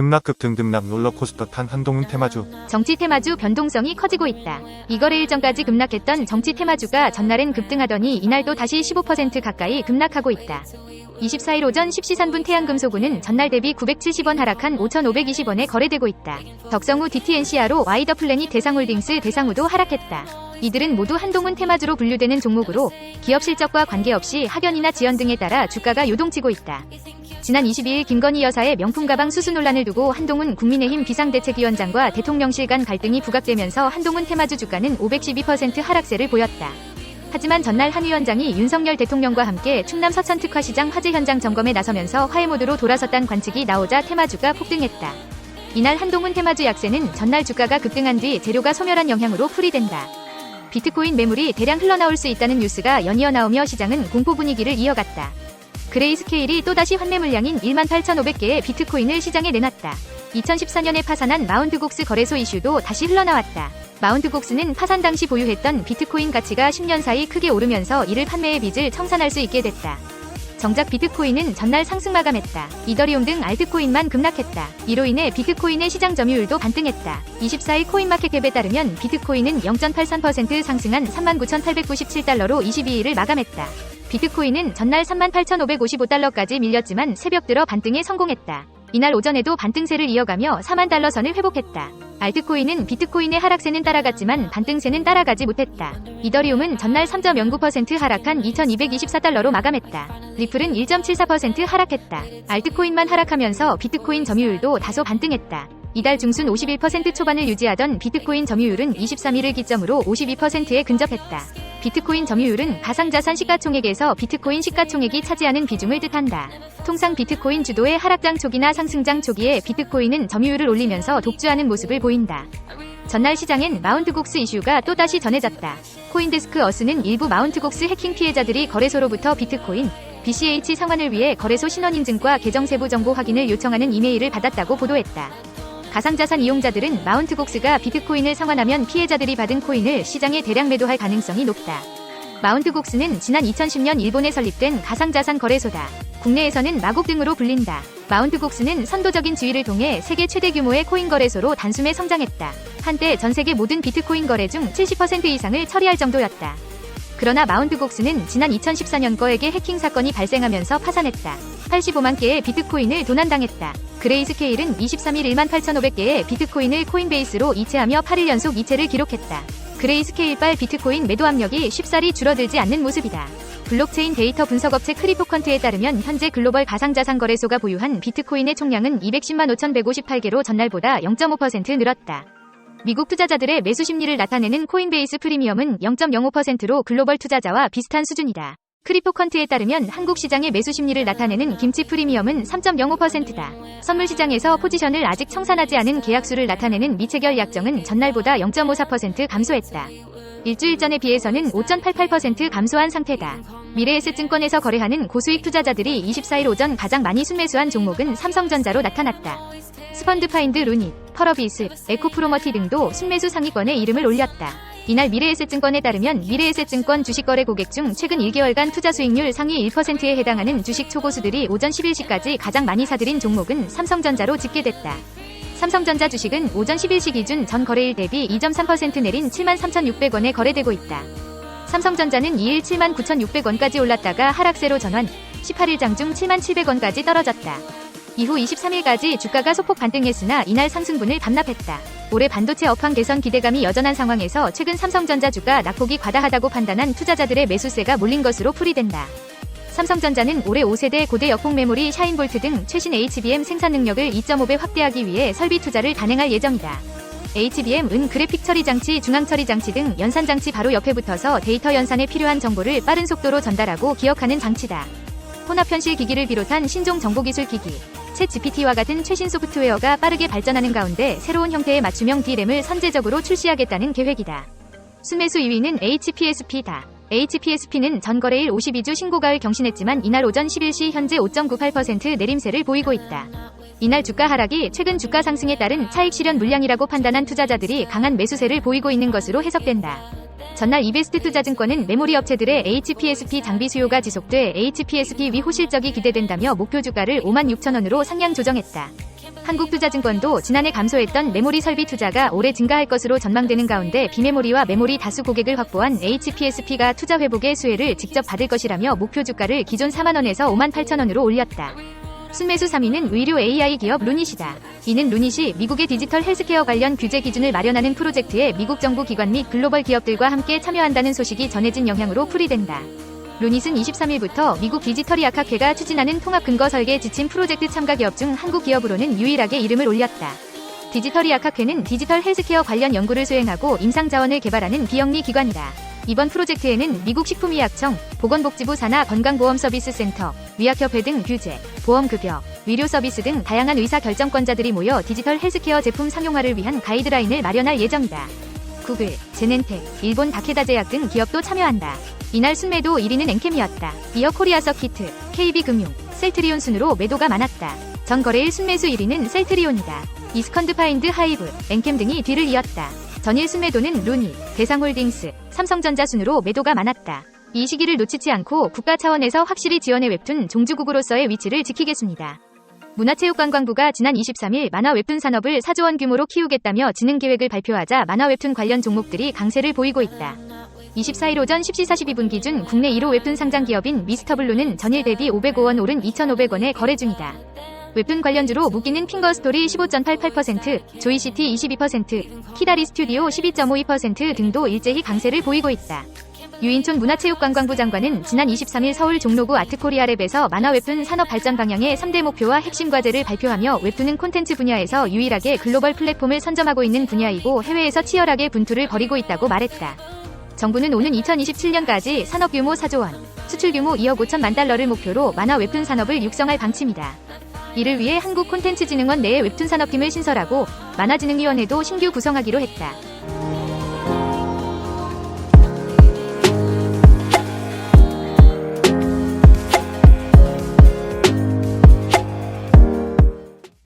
급락급 등등락 롤러코스터 탄 한동훈 테마주. 정치 테마주 변동성이 커지고 있다. 이거래일 전까지 급락했던 정치 테마주가 전날엔 급등하더니 이날도 다시 15% 가까이 급락하고 있다. 24일 오전 10시 3분 태양금속은 전날 대비 970원 하락한 5,520원에 거래되고 있다. 덕성우 DTNCR로 와이더플래닛 대상홀딩스 대상우도 하락했다. 이들은 모두 한동훈 테마주로 분류되는 종목으로 기업 실적과 관계없이 하견이나 지연 등에 따라 주가가 요동치고 있다. 지난 22일 김건희 여사의 명품 가방 수수 논란을 두고 한동훈 국민의힘 비상대책위원장과 대통령실 간 갈등이 부각되면서 한동훈 테마주 주가는 512% 하락세를 보였다. 하지만 전날 한 위원장이 윤석열 대통령과 함께 충남 서천특화시장 화재 현장 점검에 나서면서 화해 모드로 돌아섰다는 관측이 나오자 테마주가 폭등했다. 이날 한동훈 테마주 약세는 전날 주가가 급등한 뒤 재료가 소멸한 영향으로 풀이된다. 비트코인 매물이 대량 흘러나올 수 있다는 뉴스가 연이어 나오며 시장은 공포 분위기를 이어갔다. 그레이스케일이 또다시 환매 물량인 18,500개의 비트코인을 시장에 내놨다. 2014년에 파산한 마운트곡스 거래소 이슈도 다시 흘러나왔다. 마운트곡스는 파산 당시 보유했던 비트코인 가치가 10년 사이 크게 오르면서 이를 판매의 빚을 청산할 수 있게 됐다. 정작 비트코인은 전날 상승 마감했다. 이더리움 등 알트코인만 급락했다. 이로 인해 비트코인의 시장 점유율도 반등했다. 24일 코인마켓캡에 따르면 비트코인은 0.83% 상승한 39,897달러로 22일을 마감했다. 비트코인은 전날 38,555달러까지 밀렸지만 새벽 들어 반등에 성공했다. 이날 오전에도 반등세를 이어가며 4만 달러 선을 회복했다. 알트코인은 비트코인의 하락세는 따라갔지만 반등세는 따라가지 못했다. 이더리움은 전날 3.09% 하락한 2,224달러로 마감했다. 리플은 1.74% 하락했다. 알트코인만 하락하면서 비트코인 점유율도 다소 반등했다. 이달 중순 51% 초반을 유지하던 비트코인 점유율은 23일을 기점으로 52%에 근접했다. 비트코인 점유율은 가상자산 시가총액에서 비트코인 시가총액이 차지하는 비중을 뜻한다. 통상 비트코인 주도의 하락장 초기나 상승장 초기에 비트코인은 점유율을 올리면서 독주하는 모습을 보인다. 전날 시장엔 마운트곡스 이슈가 또다시 전해졌다. 코인데스크 어스는 일부 마운트곡스 해킹 피해자들이 거래소로부터 비트코인, BCH 상환을 위해 거래소 신원인증과 계정 세부 정보 확인을 요청하는 이메일을 받았다고 보도했다. 가상자산 이용자들은 마운트곡스가 비트코인을 상환하면 피해자들이 받은 코인을 시장에 대량 매도할 가능성이 높다. 마운트곡스는 지난 2010년 일본에 설립된 가상자산 거래소다. 국내에서는 마곡 등으로 불린다. 마운트곡스는 선도적인 지위를 통해 세계 최대 규모의 코인 거래소로 단숨에 성장했다. 한때 전 세계 모든 비트코인 거래 중 70% 이상을 처리할 정도였다. 그러나 마운트곡스는 지난 2014년 거액의 해킹 사건이 발생하면서 파산했다. 85만 개의 비트코인을 도난당했다. 그레이스케일은 23일 18,500개의 비트코인을 코인베이스로 이체하며 8일 연속 이체를 기록했다. 그레이스케일발 비트코인 매도 압력이 쉽사리 줄어들지 않는 모습이다. 블록체인 데이터 분석업체 크리포컨트에 따르면 현재 글로벌 가상자산 거래소가 보유한 비트코인의 총량은 210만 5,158개로 전날보다 0.5% 늘었다. 미국 투자자들의 매수 심리를 나타내는 코인베이스 프리미엄은 0.05%로 글로벌 투자자와 비슷한 수준이다. 크리포컨트에 따르면 한국 시장의 매수 심리를 나타내는 김치 프리미엄은 3.05%다. 선물 시장에서 포지션을 아직 청산하지 않은 계약수를 나타내는 미체결 약정은 전날보다 0.54% 감소했다. 일주일 전에 비해서는 5.88% 감소한 상태다. 미래에셋증권에서 거래하는 고수익 투자자들이 24일 오전 가장 많이 순매수한 종목은 삼성전자로 나타났다. 스펀드파인드 루닛, 펄어비스, 에코프로머티 등도 순매수 상위권에 이름을 올렸다. 이날 미래에셋증권에 따르면 미래에셋증권 주식거래 고객 중 최근 1개월간 투자 수익률 상위 1%에 해당하는 주식 초고수들이 오전 10일시까지 가장 많이 사들인 종목은 삼성전자로 집계됐다. 삼성전자 주식은 오전 10일시 기준 전 거래일 대비 2.3% 내린 73,600원에 거래되고 있다. 삼성전자는 2일 79,600원까지 올랐다가 하락세로 전환, 18일 장중 77,700원까지 떨어졌다. 이후 23일까지 주가가 소폭 반등했으나 이날 상승분을 반납했다. 올해 반도체 업황 개선 기대감이 여전한 상황에서 최근 삼성전자 주가 낙폭이 과다하다고 판단한 투자자들의 매수세가 몰린 것으로 풀이된다. 삼성전자는 올해 5세대 고대 역폭 메모리 샤인볼트 등 최신 HBM 생산 능력을 2.5배 확대하기 위해 설비 투자를 단행할 예정이다. HBM은 그래픽 처리 장치, 중앙 처리 장치 등 연산 장치 바로 옆에 붙어서 데이터 연산에 필요한 정보를 빠른 속도로 전달하고 기억하는 장치다. 혼합 현실 기기를 비롯한 신종 정보기술 기기, 챗 GPT와 같은 최신 소프트웨어가 빠르게 발전하는 가운데 새로운 형태의 맞춤형 D램을 선제적으로 출시하겠다는 계획이다. 순매수 2위는 HPSP다. HPSP는 전 거래일 52주 신고가를 경신했지만 이날 오전 11시 현재 5.98% 내림세를 보이고 있다. 이날 주가 하락이 최근 주가 상승에 따른 차익 실현 물량이라고 판단한 투자자들이 강한 매수세를 보이고 있는 것으로 해석된다. 전날 이베스트 투자증권은 메모리 업체들의 HPSP 장비 수요가 지속돼 HPSP 위 호실적이 기대된다며 목표 주가를 56,000원으로 상향 조정했다. 한국투자증권도 지난해 감소했던 메모리 설비 투자가 올해 증가할 것으로 전망되는 가운데 비메모리와 메모리 다수 고객을 확보한 HPSP가 투자 회복의 수혜를 직접 받을 것이라며 목표 주가를 기존 4만원에서 58,000원으로 올렸다. 순매수 3위는 의료 AI 기업 루닛이다. 이는 루닛이 미국의 디지털 헬스케어 관련 규제 기준을 마련하는 프로젝트에 미국 정부 기관 및 글로벌 기업들과 함께 참여한다는 소식이 전해진 영향으로 풀이된다. 루닛은 23일부터 미국 디지털의학학회가 추진하는 통합 근거 설계 지침 프로젝트 참가 기업 중 한국 기업으로는 유일하게 이름을 올렸다. 디지털의학학회는 디지털 헬스케어 관련 연구를 수행하고 임상자원을 개발하는 비영리 기관이다. 이번 프로젝트에는 미국 식품의약청, 보건복지부 산하 건강보험서비스센터, 의학협회 등 규제, 보험급여, 의료서비스 등 다양한 의사결정권자들이 모여 디지털 헬스케어 제품 상용화를 위한 가이드라인을 마련할 예정이다. 구글, 제넨텍, 일본 다케다 제약 등 기업도 참여한다. 이날 순매도 1위는 엔캠이었다. 이어 코리아 서키트, KB금융, 셀트리온 순으로 매도가 많았다. 전 거래일 순매수 1위는 셀트리온이다. 이스컨드 파인드 하이브, 엔캠 등이 뒤를 이었다. 전일 순매도는 루닛, 대상홀딩스, 삼성전자 순으로 매도가 많았다. 이 시기를 놓치지 않고 국가 차원에서 확실히 지원해 웹툰 종주국으로서의 위치를 지키겠습니다. 문화체육관광부가 지난 23일 만화 웹툰 산업을 4조 원 규모로 키우겠다며 진흥 계획을 발표하자 만화 웹툰 관련 종목들이 강세를 보이고 있다. 24일 오전 10시 42분 기준 국내 1호 웹툰 상장 기업인 미스터블루는 전일 대비 505원 오른 2,500원에 거래 중이다. 웹툰 관련주로 무기는 핑거스토리 15.88%, 조이시티 22%, 키다리 스튜디오 12.52% 등도 일제히 강세를 보이고 있다. 유인촌 문화체육관광부 장관은 지난 23일 서울 종로구 아트코리아랩에서 만화 웹툰 산업 발전 방향의 3대 목표와 핵심 과제를 발표하며 웹툰은 콘텐츠 분야에서 유일하게 글로벌 플랫폼을 선점하고 있는 분야이고 해외에서 치열하게 분투를 벌이고 있다고 말했다. 정부는 오는 2027년까지 산업 규모 4조 원, 수출 규모 2억 5천만 달러를 목표로 만화 웹툰 산업을 육성할 방침이다. 이를 위해 한국콘텐츠진흥원 내에 웹툰 산업팀을 신설하고 만화진흥위원회도 신규 구성하기로 했다.